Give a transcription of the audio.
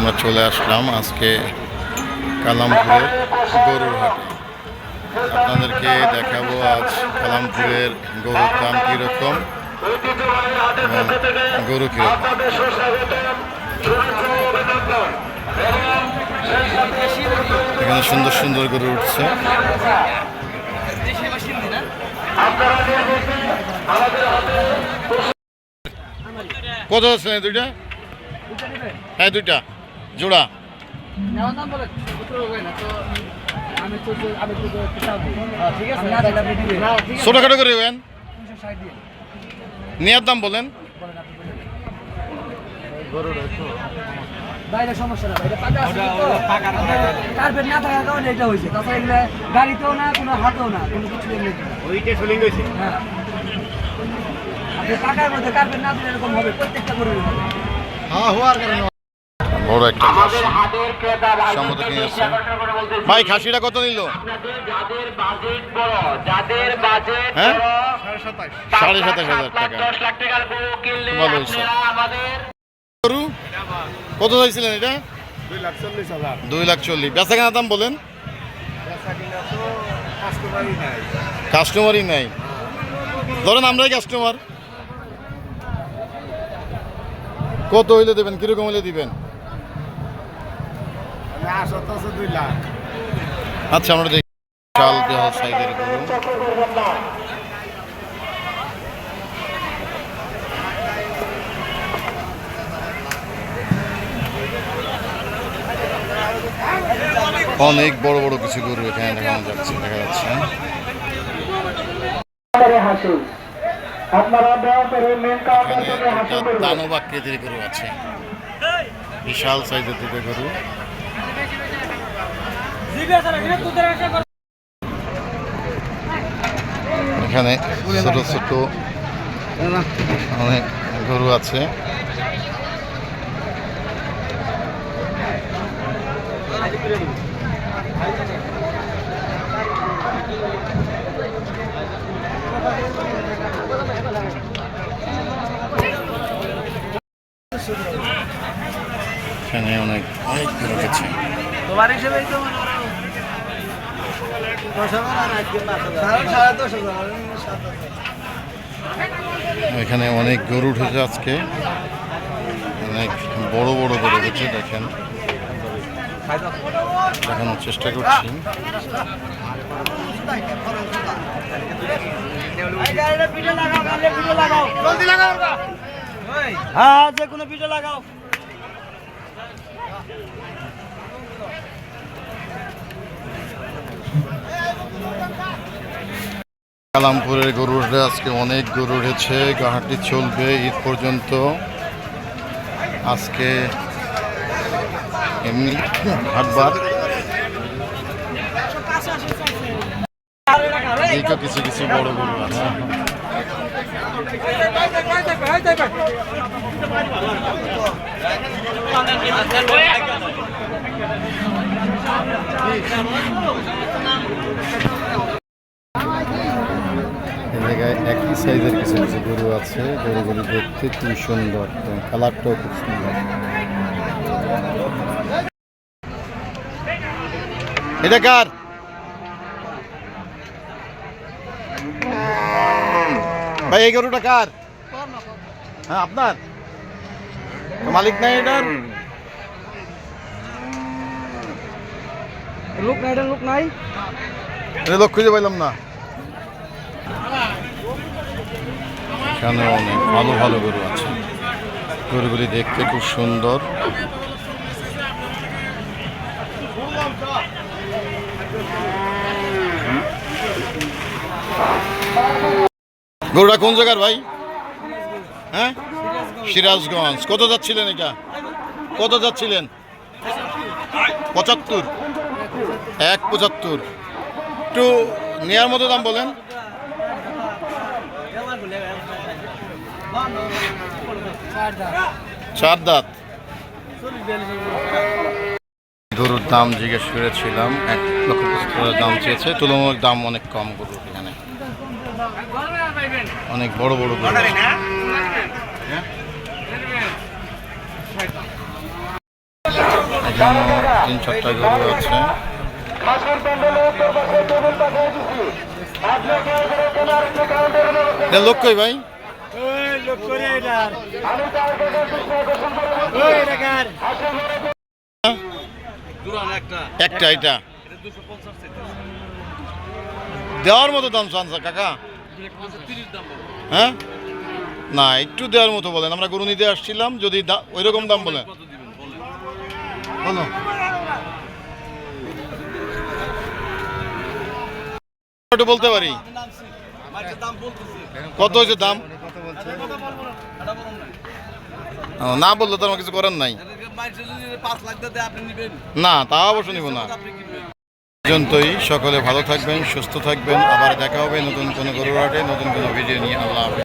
আমরা চলে আসলাম আজকে কালামপুরের গরুর হাটে। আপনাদেরকে দেখাবো আজ কালামপুরের গরুর দাম কীরকম এবং গরু কীরকম। এখানে সুন্দর সুন্দর গরু উঠছে। কত আছে দুইটা? হ্যাঁ দুইটা জোড়া। ছোটখাটো করে দেবেন, নেওয়ার দাম বলেন। বাইরে সমস্যা না, কার্পেট না থাকার কারণে এটা হয়েছে। তাছাড়া এগুলো গাড়িতেও না, কোনো হাতেও না, কোনো কিছু হ্যাঁ, আপনি টাকার মধ্যে কার্পেট না দিলে এরকম হবে, প্রত্যেকটা গরুর হবে। বড় একটা সম্মতি নিয়ে আসছে ভাই। খাসিটা কত নিল? হ্যাঁ 27,500 টাকা। ভালো হয়েছে। গরু কত চাইছিলেন এটা? 2,40,000। বেচা কেনার দাম বলেন। কাস্টমারই নাই, ধরেন আমরাই কাস্টমার। কত হইলে দেবেন, কিরকম হইলে দিবেন? আচ্ছা আমরা দেখি চাল দেহ সাইজের গরু। অনেক বড় বড় কিছু গরু এখানে দেখা যাচ্ছে। দানব আকৃতির গরু আছে, বিশাল সাইজের দুটো গরু। এখানে ছোট ছোট অনেক গরু আছে। এখানে অনেক গরু আছে। এখানে অনেক গরু উঠেছে আজকে, অনেক বড় বড় গরু উঠেছে। দেখেন, দেখানোর চেষ্টা করছি। হ্যাঁ, যে কোনো ভিডিও লাগাও। কালামপুরের গরু উঠে আজকে অনেক গরু উঠেছে। হাটটি চলবে ঈদ পর্যন্ত। আজকে এমনি হাটবার কিছু কিছু বড় গরু আছে। জায়গায় একই সাইজের কিছু কিছু গরু আছে। গরুগুলি দেখতে খুবই সুন্দর, কালারটাও খুব সুন্দর। এটা কার ভাই? এই গরুটা কার? হ্যাঁ আপনার? মালিক নাই এটার? লোক নাই, এটা লোক নাই, লোক খুঁজে পাইলাম না। এখানে অনেক ভালো ভালো গরু আছে। গরুগুলি দেখতে খুব সুন্দর। গরুটা কোন জায়গার ভাই? হ্যাঁ সিরাজগঞ্জ। কত যাচ্ছিলেন এটা? কত যাচ্ছিলেন? 75। 1,75। একটু নেয়ার মতো দাম বলেন। চার দাঁত। গরুর দাম জিজ্ঞেস করেছিলাম, 1,25,000 টাকা দাম চেয়েছে। তুলনামূলক দাম অনেক কম গরুর এখানে। অনেক বড় বড় গরু। এখানে 3-4টা গরু আছে। লোক কই ভাই? একটা এটা দেওয়ার মতো দাম চান কাকা? হ্যাঁ না, একটু দেওয়ার মতো বলেন, আমরা গরু নিতে আসছিলাম, যদি ওই রকম দাম বলেন বলো। একটু বলতে পারি কত হয়েছে দাম? না বললে তো আমার কিছু করার নাই। না তা অবশ্য নিব না। পর্যন্তই, সকলে ভালো থাকবেন, সুস্থ থাকবেন, আবার দেখা হবে নতুন কোনো গরুর হাটে নতুন কোনো ভিডিও নিয়ে। আল্লাহ হাফেজ।